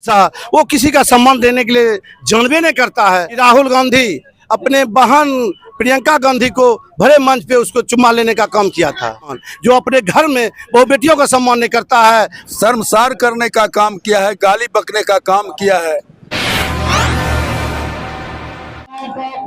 वो किसी का सम्मान देने के लिए जानबे नहीं करता है। राहुल गांधी अपने बहन प्रियंका गांधी को भरे मंच पे उसको चुम्मा लेने का काम किया था। जो अपने घर में वो बेटियों का सम्मान नहीं करता है, शर्मसार करने का काम किया है, गाली बकने का काम किया है।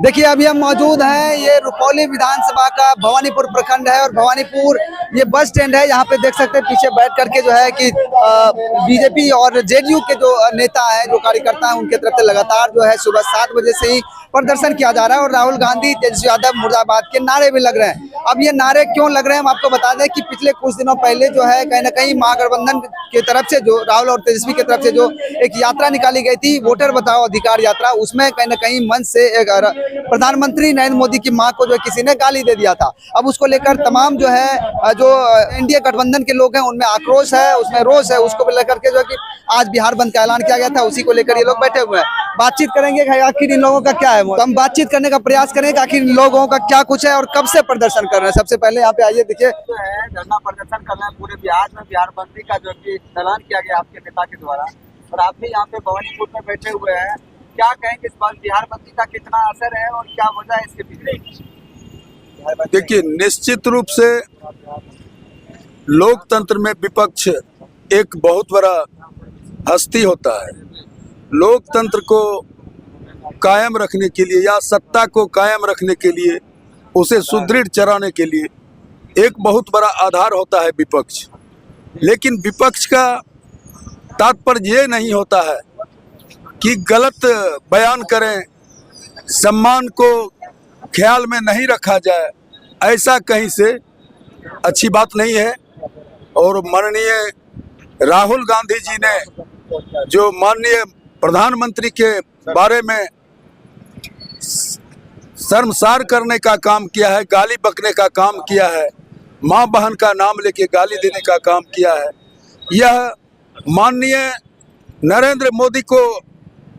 देखिए अभी हम मौजूद हैं, ये रुपौली विधानसभा का भवानीपुर प्रखंड है और भवानीपुर ये बस स्टैंड है। यहाँ पे देख सकते हैं पीछे बैठ करके जो है कि बीजेपी और जेडीयू के जो नेता हैं, जो कार्यकर्ता हैं, उनके तरफ से लगातार जो है सुबह 7 बजे से ही प्रदर्शन किया जा रहा है और राहुल गांधी, तेजस्वी यादव मुर्दाबाद के नारे भी लग रहे हैं। अब ये नारे क्यों लग रहे हैं हम आपको बता दें कि पिछले कुछ दिनों पहले जो है कहीं ना कहीं महागठबंधन की तरफ से जो राहुल और तेजस्वी की तरफ से जो एक यात्रा निकाली गई थी, वोटर बचाओ अधिकार यात्रा, उसमें कहीं ना कहीं मंच से एक प्रधानमंत्री नरेंद्र मोदी की मां को जो किसी ने गाली दे दिया था। अब उसको लेकर तमाम जो है जो एनडीए गठबंधन के लोग हैं उनमें आक्रोश है, उसमें रोष है। उसको लेकर के जो है कि आज बिहार बंद का ऐलान किया गया था, उसी को लेकर ये लोग बैठे हुए हैं। बातचीत करेंगे आखिर इन लोगों का क्या है, तो हम बातचीत करने का प्रयास करेंगे आखिर इन लोगों का क्या कुछ है और कब से प्रदर्शन कर रहे हैं। सबसे पहले यहाँ पे आइए, देखिए धरना प्रदर्शन कर रहे हैं पूरे बिहार में। बिहार बंदी का जो कि ऐलान किया गया आपके नेता के द्वारा, और आप भी यहाँ पे भवानीपुर में बैठे हुए हैं। क्या कहेंगे इस बार बिहार बंदी का कितना असर है और क्या वजह है इसके पीछे? देखिए, निश्चित रूप से लोकतंत्र में विपक्ष एक बहुत बड़ा हस्ती होता है। लोकतंत्र को कायम रखने के लिए या सत्ता को कायम रखने के लिए, उसे सुदृढ़ चलाने के लिए एक बहुत बड़ा आधार होता है विपक्ष। लेकिन विपक्ष का तात्पर्य ये नहीं होता है कि गलत बयान करें, सम्मान को ख्याल में नहीं रखा जाए, ऐसा कहीं से अच्छी बात नहीं है। और माननीय राहुल गांधी जी ने जो माननीय प्रधानमंत्री के बारे में शर्मसार करने का काम किया है, गाली बकने का काम किया है, माँ बहन का नाम लेके गाली देने का काम किया है, यह माननीय नरेंद्र मोदी को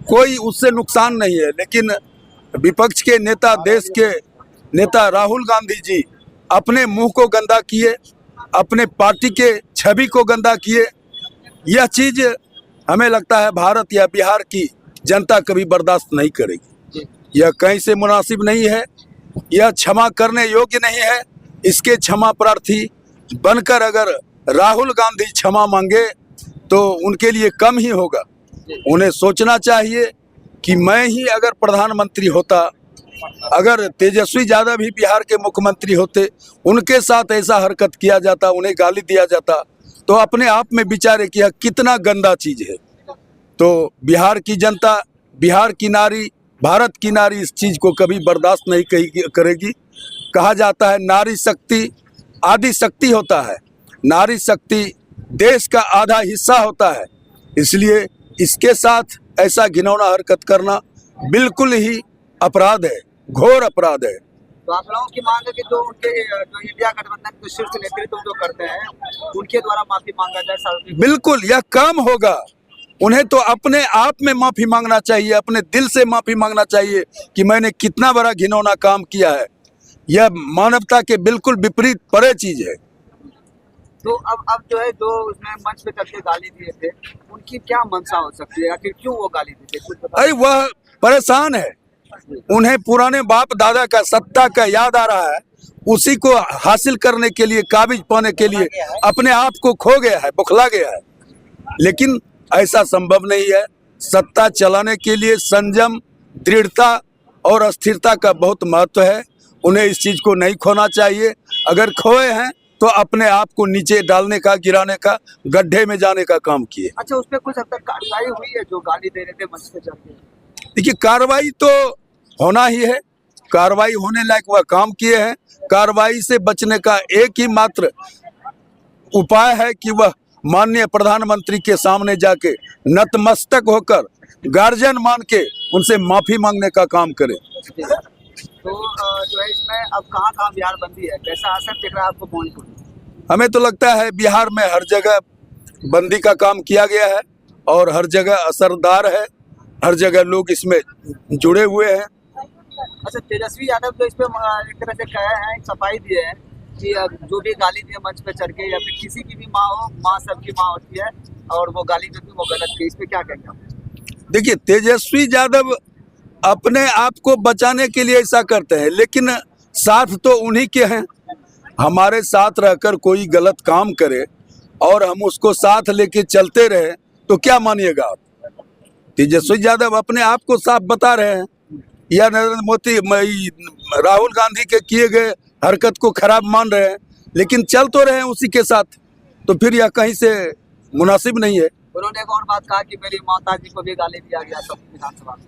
कोई उससे नुकसान नहीं है। लेकिन विपक्ष के नेता, देश के नेता राहुल गांधी जी अपने मुंह को गंदा किए, अपने पार्टी के छवि को गंदा किए। यह चीज़ हमें लगता है भारत या बिहार की जनता कभी बर्दाश्त नहीं करेगी। यह कहीं से मुनासिब नहीं है, यह क्षमा करने योग्य नहीं है। इसके क्षमा प्रार्थी बनकर अगर राहुल गांधी क्षमा मांगे तो उनके लिए कम ही होगा। उन्हें सोचना चाहिए कि मैं ही अगर प्रधानमंत्री होता, अगर तेजस्वी यादव भी बिहार के मुख्यमंत्री होते, उनके साथ ऐसा हरकत किया जाता, उन्हें गाली दिया जाता, तो अपने आप में विचारे कि यह कितना गंदा चीज़ है। तो बिहार की जनता, बिहार की नारी, भारत की नारी इस चीज़ को कभी बर्दाश्त नहीं करेगी। कहा जाता है नारी शक्ति आदि शक्ति होता है, नारी शक्ति देश का आधा हिस्सा होता है। इसलिए इसके साथ ऐसा घिनौना हरकत करना बिल्कुल ही अपराध है, घोर अपराध है। तो आप लोगों की मांग है कि जो उनके जो इंडिया गठबंधन के शीर्ष नेतृत्व जो करते हैं उनके द्वारा माफी मांगा जाए। बिल्कुल, यह काम होगा। उन्हें तो अपने आप में माफी मांगना चाहिए, अपने दिल से माफी मांगना चाहिए कि मैंने कितना बड़ा घिनौना काम किया है। यह मानवता के बिल्कुल विपरीत परे चीज है। तो अब जो है, जो उसने मंच पे करके गाली दिए थे, उनकी क्या मंशा हो सकती है? आखिर क्यों वो गाली दी थी? अरे वह परेशान है, उन्हें पुराने बाप दादा का सत्ता का याद आ रहा है, उसी को हासिल करने के लिए, काबिज पाने के लिए अपने आप को खो गया है, बुखला गया है। लेकिन ऐसा संभव नहीं है। सत्ता चलाने के लिए संयम, दृढ़ता और अस्थिरता का बहुत महत्व है। उन्हें इस चीज को नहीं खोना चाहिए। अगर खोए हैं तो अपने आप को नीचे डालने का, गिराने का, गड्ढे में जाने का काम किए। अच्छा, उस पर कुछ हद तक कार्रवाई हुई है जो गाली दे रहे थे मंच पे चढ़ के? देखिए, कार्रवाई तो होना ही है, कार्रवाई होने लायक वह काम किए हैं। कार्रवाई से बचने का एक ही मात्र उपाय है कि वह माननीय प्रधानमंत्री के सामने जाके नतमस्तक होकर गार्जियन मान के उनसे माफी मांगने का काम करे। तो जो है इसमें अब कहाँ बिहार बंदी है, कैसा असर दिख रहा है आपको भवानीपुर में? हमें तो लगता है बिहार में हर जगह बंदी का काम किया गया है और हर जगह असरदार है, हर जगह लोग इसमें जुड़े हुए हैं। अच्छा, तेजस्वी यादव तो इस पे एक तरह से कहे हैं, सफाई दिए हैं कि जो भी गाली दिए मंच पे चढ़ के या फिर किसी की भी माँ हो, माँ सबकी माँ होती है और वो गाली जो थी वो गलत थी। इस पे क्या कहेंगे आप? देखिए, तेजस्वी यादव अपने आप को बचाने के लिए ऐसा करते हैं, लेकिन साथ तो उन्हीं के हैं। हमारे साथ रहकर कोई गलत काम करे और हम उसको साथ लेके चलते रहे तो क्या मानिएगा आप? तेजस्वी यादव अपने आप को साफ बता रहे हैं या नरेंद्र मोदी राहुल गांधी के किए गए हरकत को खराब मान रहे हैं, लेकिन चल तो रहे हैं उसी के साथ, तो फिर यह कहीं से मुनासिब नहीं है। उन्होंने एक और बात कहा कि मेरी माता जी को भी गाली दिया गया सब विधानसभा में।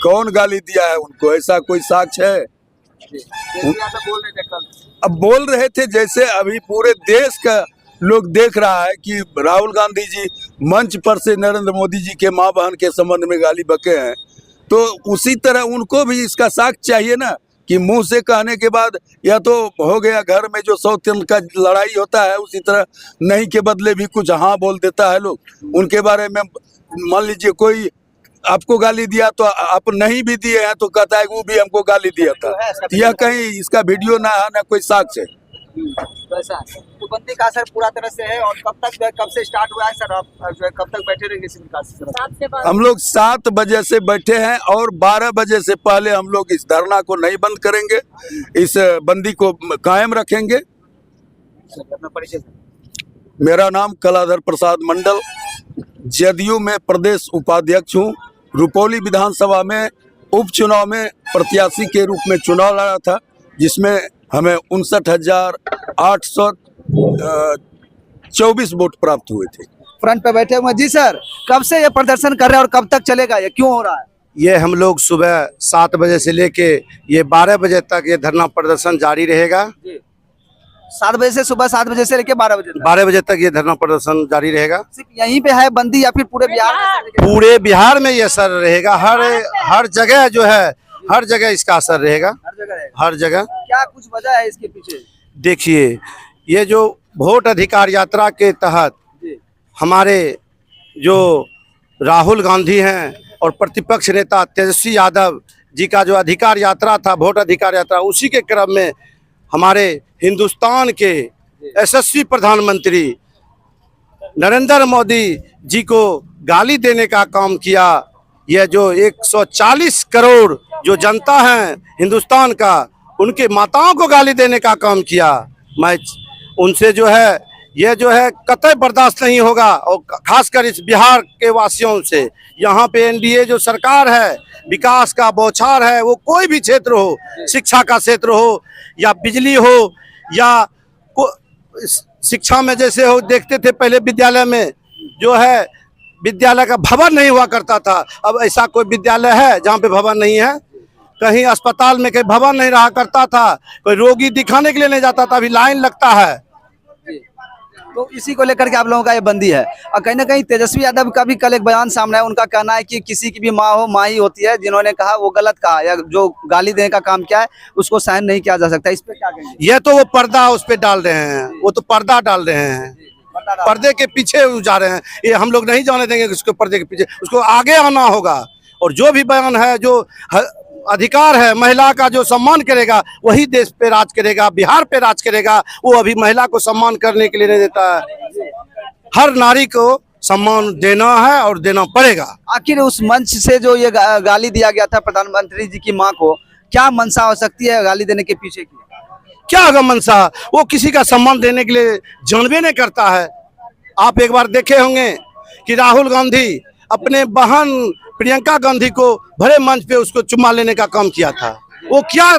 कौन गाली दिया है उनको? ऐसा कोई साक्ष्य है? तेजस्वी यादव बोल रहे थे कल। अब बोल रहे थे, जैसे अभी पूरे देश का लोग देख रहा है कि राहुल गांधी जी मंच पर से नरेंद्र मोदी जी के मां बहन के संबंध में गाली बके हैं, तो उसी तरह उनको भी इसका साक्ष्य चाहिए ना, कि मुंह से कहने के बाद या तो हो गया, घर में जो सौतेन का लड़ाई होता है उसी तरह नहीं के बदले भी कुछ हाँ बोल देता है लोग उनके बारे में। मान लीजिए कोई आपको गाली दिया तो आप नहीं भी दिए हैं तो कहता है वो भी हमको गाली दिया था, यह कहीं इसका वीडियो ना है ना कोई साक्ष्य है। तो ऐसा है, तो बंदी का असर पूरा तरह से है। और कब तक, कब से स्टार्ट हुआ है सर? आप जो है कब तक बैठे रहेंगे इस विकास से? हम लोग 7 बजे से बैठे हैं और 12 बजे से पहले हम लोग इस धरना को नहीं बंद करेंगे, इस बंदी को कायम रखेंगे। अपना परिचय। मेरा नाम कलाधर प्रसाद मंडल, जदयू में प्रदेश उपाध्यक्ष हूँ। रुपौली विधानसभा में उपचुनाव में प्रत्याशी के रूप में चुनाव लड़ा था, जिसमें हमें 59,824 वोट प्राप्त हुए थे। फ्रंट पे बैठे हुए जी सर, कब से ये प्रदर्शन कर रहे हैं और कब तक चलेगा, ये क्यों हो रहा है? ये हम लोग सुबह 7 बजे से लेके ये 12 बजे तक ये धरना प्रदर्शन जारी रहेगा। 7 बजे से, सुबह 7 बजे से लेके 12 बजे तक? 12 बजे तक ये धरना प्रदर्शन जारी रहेगा। सिर्फ यहीं पे है बंदी या फिर पूरे बिहार में? पूरे बिहार में ये असर रहेगा, हर जगह जो है, हर जगह इसका असर रहेगा, हर जगह है। हर जगह। क्या कुछ वजह है इसके पीछे? देखिए, ये जो वोट अधिकार यात्रा के तहत हमारे जो राहुल गांधी हैं और प्रतिपक्ष नेता तेजस्वी यादव जी का जो अधिकार यात्रा था, वोट अधिकार यात्रा, उसी के क्रम में हमारे हिंदुस्तान के यशस्वी प्रधानमंत्री नरेंद्र मोदी जी को गाली देने का काम किया। यह जो 140 करोड़ जो जनता है हिंदुस्तान का, उनके माताओं को गाली देने का काम किया। मैं उनसे जो है, यह जो है कतई बर्दाश्त नहीं होगा। और खासकर इस बिहार के वासियों से, यहाँ पे एनडीए जो सरकार है, विकास का बौछार है, वो कोई भी क्षेत्र हो, शिक्षा का क्षेत्र हो या बिजली हो या शिक्षा में जैसे हो, देखते थे पहले विद्यालय में जो है, विद्यालय का भवन नहीं हुआ करता था। अब ऐसा कोई विद्यालय है जहाँ पे भवन नहीं है? कहीं अस्पताल में कहीं भवन नहीं रहा करता था, कोई रोगी दिखाने के लिए नहीं जाता था, अभी लाइन लगता है। तो इसी को लेकर के आप लोगों का ये बंदी है। और कहीं ना कहीं तेजस्वी यादव का भी कल एक बयान सामने है, उनका कहना है कि किसी की भी माँ हो, माँ ही होती है। जिन्होंने कहा वो गलत कहा, या जो गाली देने का काम किया है उसको सहन नहीं किया जा सकता। इस पे क्या कहेंगे? ये तो वो पर्दा उस पे डाल रहे हैं, वो तो पर्दा डाल रहे हैं, पर्दे के पीछे जा रहे हैं। ये हम लोग नहीं जाने देंगे कि उसको पर्दे के पीछे, उसको आगे आना होगा। और जो भी बयान है, जो अधिकार है, महिला का जो सम्मान करेगा वही देश पे राज करेगा, बिहार पे राज करेगा। वो अभी महिला को सम्मान करने के लिए नहीं देता है। हर नारी को सम्मान देना है और देना पड़ेगा। आखिर उस मंच से जो ये गाली दिया गया था प्रधानमंत्री जी की मां को, क्या मंशा हो सकती है गाली देने के पीछे की? क्या होगा मंशा? वो किसी का सम्मान देने के लिए जानबे नहीं करता है। आप एक बार देखे होंगे कि राहुल गांधी अपने बहन प्रियंका गांधी को भरे मंच पे उसको चुम्मा लेने का काम किया था। वो क्या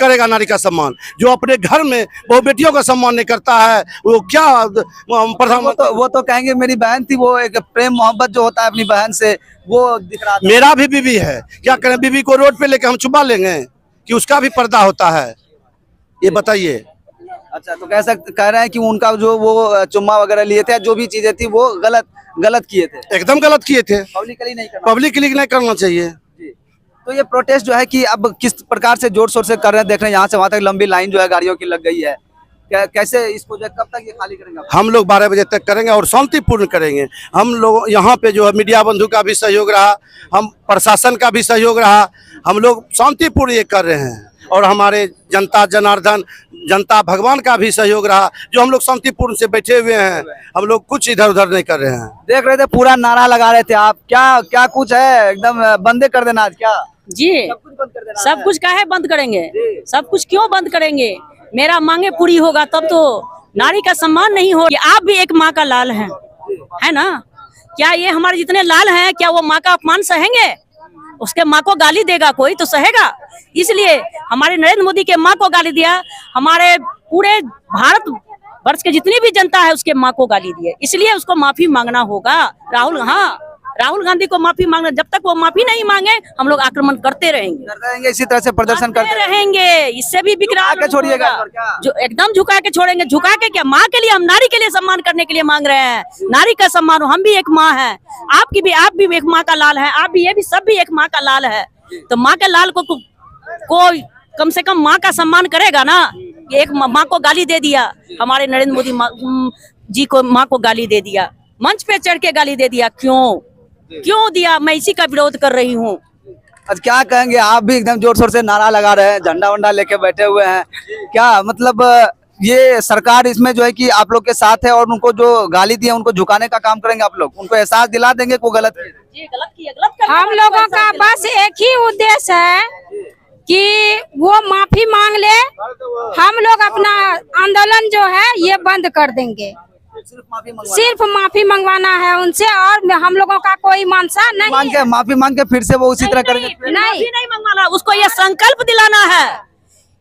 करेगा नारी का सम्मान? जो अपने घर में वो बेटियों का सम्मान नहीं करता है, वो क्या प्रधानमंत्री? वो तो कहेंगे मेरी बहन थी, वो एक प्रेम मोहब्बत जो होता है अपनी बहन से वो दिख रहा था। मेरा भी बीवी है, क्या करें? बीवी को रोड पे लेके हम चुम्मा लेंगे कि उसका भी पर्दा होता है? ये बताइए। अच्छा, तो कह रहे हैं कि उनका जो वो चुम्मा वगैरह लिए थे, जो भी चीजें थी वो गलत किए थे। एकदम गलत किए थे। पब्लिकली नहीं करना चाहिए। जी। तो ये प्रोटेस्ट जो है कि अब किस प्रकार से जोर शोर से कर रहे हैं, देख रहे हैं यहाँ से वहाँ तक लंबी लाइन जो है गाड़ियों की लग गई है। कैसे इसको जो है कब तक ये खाली करेंगे? हम लोग 12 बजे तक करेंगे और शांतिपूर्ण करेंगे। हम लोग यहाँ पे जो है मीडिया बंधु का भी सहयोग रहा, हम प्रशासन का भी सहयोग रहा, हम लोग शांतिपूर्ण ये कर रहे हैं। और हमारे जनता जनार्दन जनता भगवान का भी सहयोग रहा, जो हम लोग शांतिपूर्ण से बैठे हुए हैं। हम लोग कुछ इधर उधर नहीं कर रहे हैं। देख रहे थे पूरा नारा लगा रहे थे आप, क्या क्या कुछ है एकदम बंदे कर देना आज क्या? जी सब कुछ बंद कर देना सब कुछ काहे बंद करेंगे? सब कुछ क्यों बंद करेंगे? मेरा मांगे पूरी होगा तब तो। नारी का सम्मान नहीं हो, आप भी एक माँ का लाल हैं, है ना? क्या ये हमारे जितने लाल हैं, क्या वो माँ का अपमान सहेंगे? उसके माँ को गाली देगा कोई तो सहेगा। इसलिए हमारे नरेंद्र मोदी के माँ को गाली दिया, हमारे पूरे भारत वर्ष के जितनी भी जनता है उसके माँ को गाली दिए, इसलिए उसको माफी मांगना होगा। राहुल गांधी को माफी मांगना, जब तक वो माफी नहीं मांगे हम लोग आक्रमण करते रहेंगे, इसी तरह से प्रदर्शन करते रहेंगे। इससे भी विकराल झुका के छोड़िएगा होगा। क्या? जो एकदम झुका के छोड़ेंगे। झुका के क्या? माँ के लिए, हम नारी के लिए सम्मान करने के लिए मांग रहे हैं। नारी का सम्मान हो, हम भी एक माँ है, आप भी एक माँ का लाल है, आप भी, ये भी सब भी एक माँ का लाल है। तो माँ के लाल को कोई कम से कम माँ का सम्मान करेगा ना। एक माँ को गाली दे दिया, हमारे नरेंद्र मोदी जी को माँ को गाली दे दिया, मंच पे चढ़ के गाली दे दिया। क्यों दिया? मैं इसी का विरोध कर रही हूँ। आज क्या कहेंगे? आप भी एकदम जोर शोर से नारा लगा रहे हैं, झंडा वंडा लेके बैठे हुए हैं, क्या मतलब ये सरकार इसमें जो है कि आप लोग के साथ है और उनको जो गाली दी है उनको झुकाने का काम करेंगे आप लोग? उनको एहसास दिला देंगे को गलत गलत हम लोगों का बस एक ही उद्देश्य है कि वो माफी मांग ले, हम लोग अपना आंदोलन जो है ये बंद कर देंगे। सिर्फ माफी मंगवाना है उनसे, और हम लोगों का कोई मनसा नहीं है। माफी मांग के फिर से वो उसी तरह करेंगे? नहीं मंगवाना, उसको ये संकल्प दिलाना है,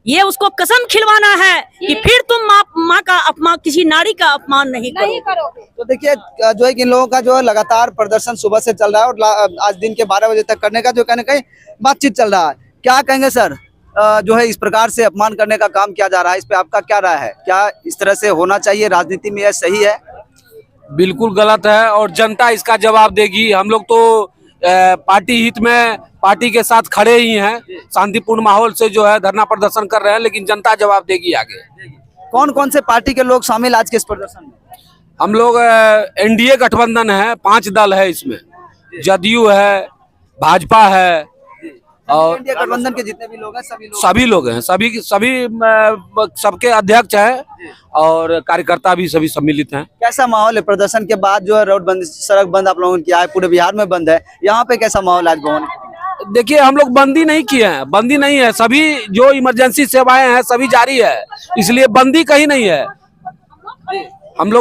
ये उसको कसम खिलवाना है कि फिर तुम माँ का अपमान, किसी नारी का अपमान नहीं करोगे। तो देखिए जो है कि इन लोगों का जो है लगातार प्रदर्शन सुबह से चल रहा है और आज दिन के 12 बजे तक करने का जो कहने कहीं बातचीत चल रहा है। क्या कहेंगे सर, जो है इस प्रकार से अपमान करने का काम किया जा रहा है, इस पे आपका क्या राय है? क्या इस तरह से होना चाहिए राजनीति में? यह सही है? बिल्कुल गलत है और जनता इसका जवाब देगी। हम लोग तो पार्टी हित में पार्टी के साथ खड़े ही हैं, शांतिपूर्ण माहौल से जो है धरना प्रदर्शन कर रहे हैं, लेकिन जनता जवाब देगी आगे। कौन कौन से पार्टी के लोग शामिल आज के इस प्रदर्शन में? हम लोग एनडीए गठबंधन है, 5 दल है इसमें, जदयू है, भाजपा है और इंडिया गठबंधन के जितने भी लोग हैं सभी लोग हैं, सबके अध्यक्ष हैं और कार्यकर्ता भी सभी सम्मिलित हैं। कैसा माहौल है प्रदर्शन के बाद? जो है रोड बंद, सड़क बंद आप लोगों ने किया है, पूरे बिहार में बंद है, यहाँ पे कैसा माहौल आज भवन? देखिए हम लोग बंदी नहीं किए हैं, बंदी नहीं है, सभी जो इमरजेंसी सेवाएं हैं सभी जारी है, इसलिए बंदी कहीं नहीं है। हम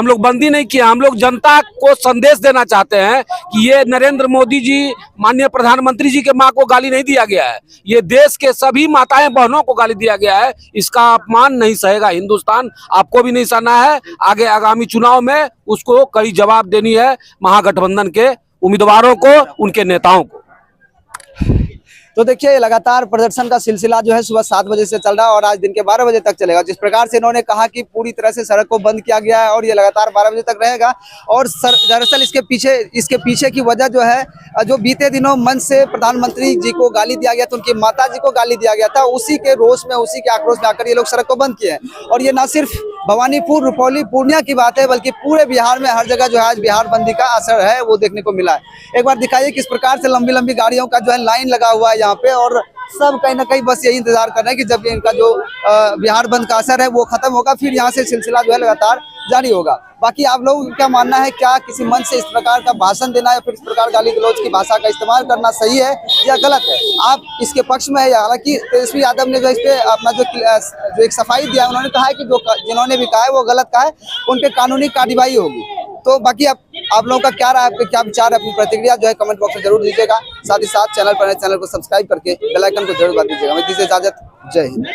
लोग बंदी नहीं किया, हम लोग जनता को संदेश देना चाहते हैं कि ये नरेंद्र मोदी जी माननीय प्रधानमंत्री जी के माँ को गाली नहीं दिया गया है, ये देश के सभी माताएं बहनों को गाली दिया गया है, इसका अपमान नहीं सहेगा हिंदुस्तान, आपको भी नहीं सहना है। आगे आगामी चुनाव में उसको कड़ी जवाब देनी है महागठबंधन के उम्मीदवारों को, उनके नेताओं को। तो देखिए लगातार प्रदर्शन का सिलसिला जो है सुबह 7 बजे से चल रहा है और आज दिन के 12 बजे तक चलेगा। जिस प्रकार से इन्होंने कहा कि पूरी तरह से सड़क को बंद किया गया है और ये लगातार 12 बजे तक रहेगा। और दरअसल इसके पीछे की वजह जो है, जो बीते दिनों मंच से प्रधानमंत्री जी को गाली दिया गया था, उनकी माता जी को गाली दिया गया था, उसी के रोष में, उसी के आक्रोश में आकर ये लोग सड़क को बंद किए हैं। और ये न सिर्फ भवानीपुर, रुपौली, पूर्णिया की बात है, बल्कि पूरे बिहार में हर जगह जो है आज बिहार बंदी का असर है वो देखने को मिला है। एक बार दिखाइए किस प्रकार से लंबी लंबी गाड़ियों का जो है लाइन लगा हुआ है यहाँ पे, और सब कहीं ना कहीं बस यही इंतजार कर रहे हैं कि जब इनका जो बिहार बंद का असर है वो खत्म होगा, फिर यहाँ से सिलसिला जो है लगातार जारी होगा। बाकी आप लोगों का क्या मानना है? क्या किसी मंच से इस प्रकार का भाषण देना या फिर इस प्रकार गाली गलौज की भाषा का इस्तेमाल करना सही है या गलत है? आप इसके पक्ष में है या? हालांकि तेजस्वी यादव ने जो इस पे अपना जो एक सफाई दिया, उन्होंने कहा है कि जो जिन्होंने भी कहा है वो गलत कहा है, उन पे कानूनी कार्रवाई होगी। तो बाकी आप लोगों का क्या राय, आपके क्या विचार है? अपनी प्रतिक्रिया जो है कमेंट बॉक्स में जरूर दीजिएगा। साथ ही साथ चैनल को सब्सक्राइब करके बेल आइकन को जरूर दबा दीजिएगा। मैं दीजिए इजाजत, जय हिंद।